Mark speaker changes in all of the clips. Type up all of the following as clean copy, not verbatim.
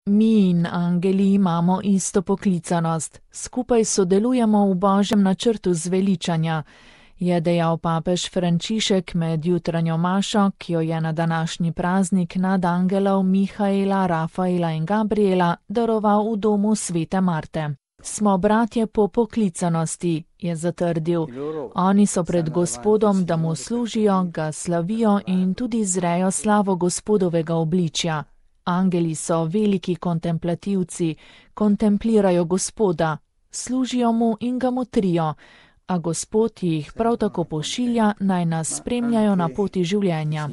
Speaker 1: Mi in angeli imamo isto poklicanost, skupaj sodelujemo v Božjem načrtu zveličanja, je dejal papež Frančišek med jutranjo mašo, ki jo je na današnji praznik nad angelov Mihaela, Rafaela in Gabriela daroval v domu svete Marte. Smo bratje po poklicanosti, je zatrdil. Oni so pred Gospodom, da mu služijo, ga slavijo in tudi zrejo slavo Gospodovega obličja. Angeli so veliki kontemplativci, kontemplirajo Gospoda, služijo mu in ga motrijo, a Gospod jih prav tako pošilja, naj nas spremljajo na poti življenja.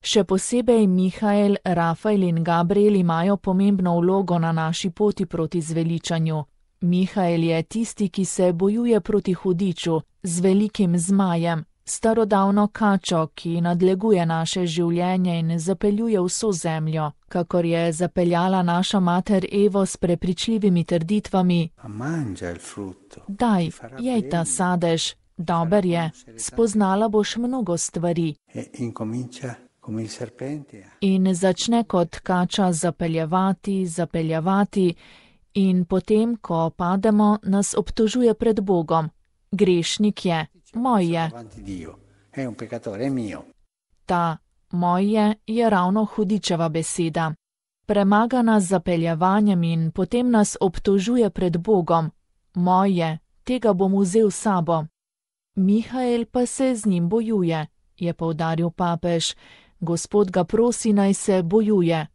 Speaker 1: Še posebej Mihael, Rafael in Gabriel imajo pomembno vlogo na naši poti proti zveličanju. Mihael je tisti, ki se bojuje proti hudiču, z velikim zmajem, starodavno kačo, ki nadleguje naše življenje in zapeljuje vso zemljo, kakor je zapeljala naša mater Evo s prepričljivimi trditvami: Daj, jej ta sadež, dober je, spoznala boš mnogo stvari. In začne kot kača zapeljevati in potem, ko pademo, nas obtožuje pred Bogom. Grešnik je, moj je. Ta moj je ravno hudičeva beseda. Premaga nas z zapeljevanjem in potem nas obtožuje pred Bogom. Moj je, tega bom vzel s sabo. Mihael pa se z njim bojuje, je poudaril papež. Gospod ga prosi, naj se bojuje.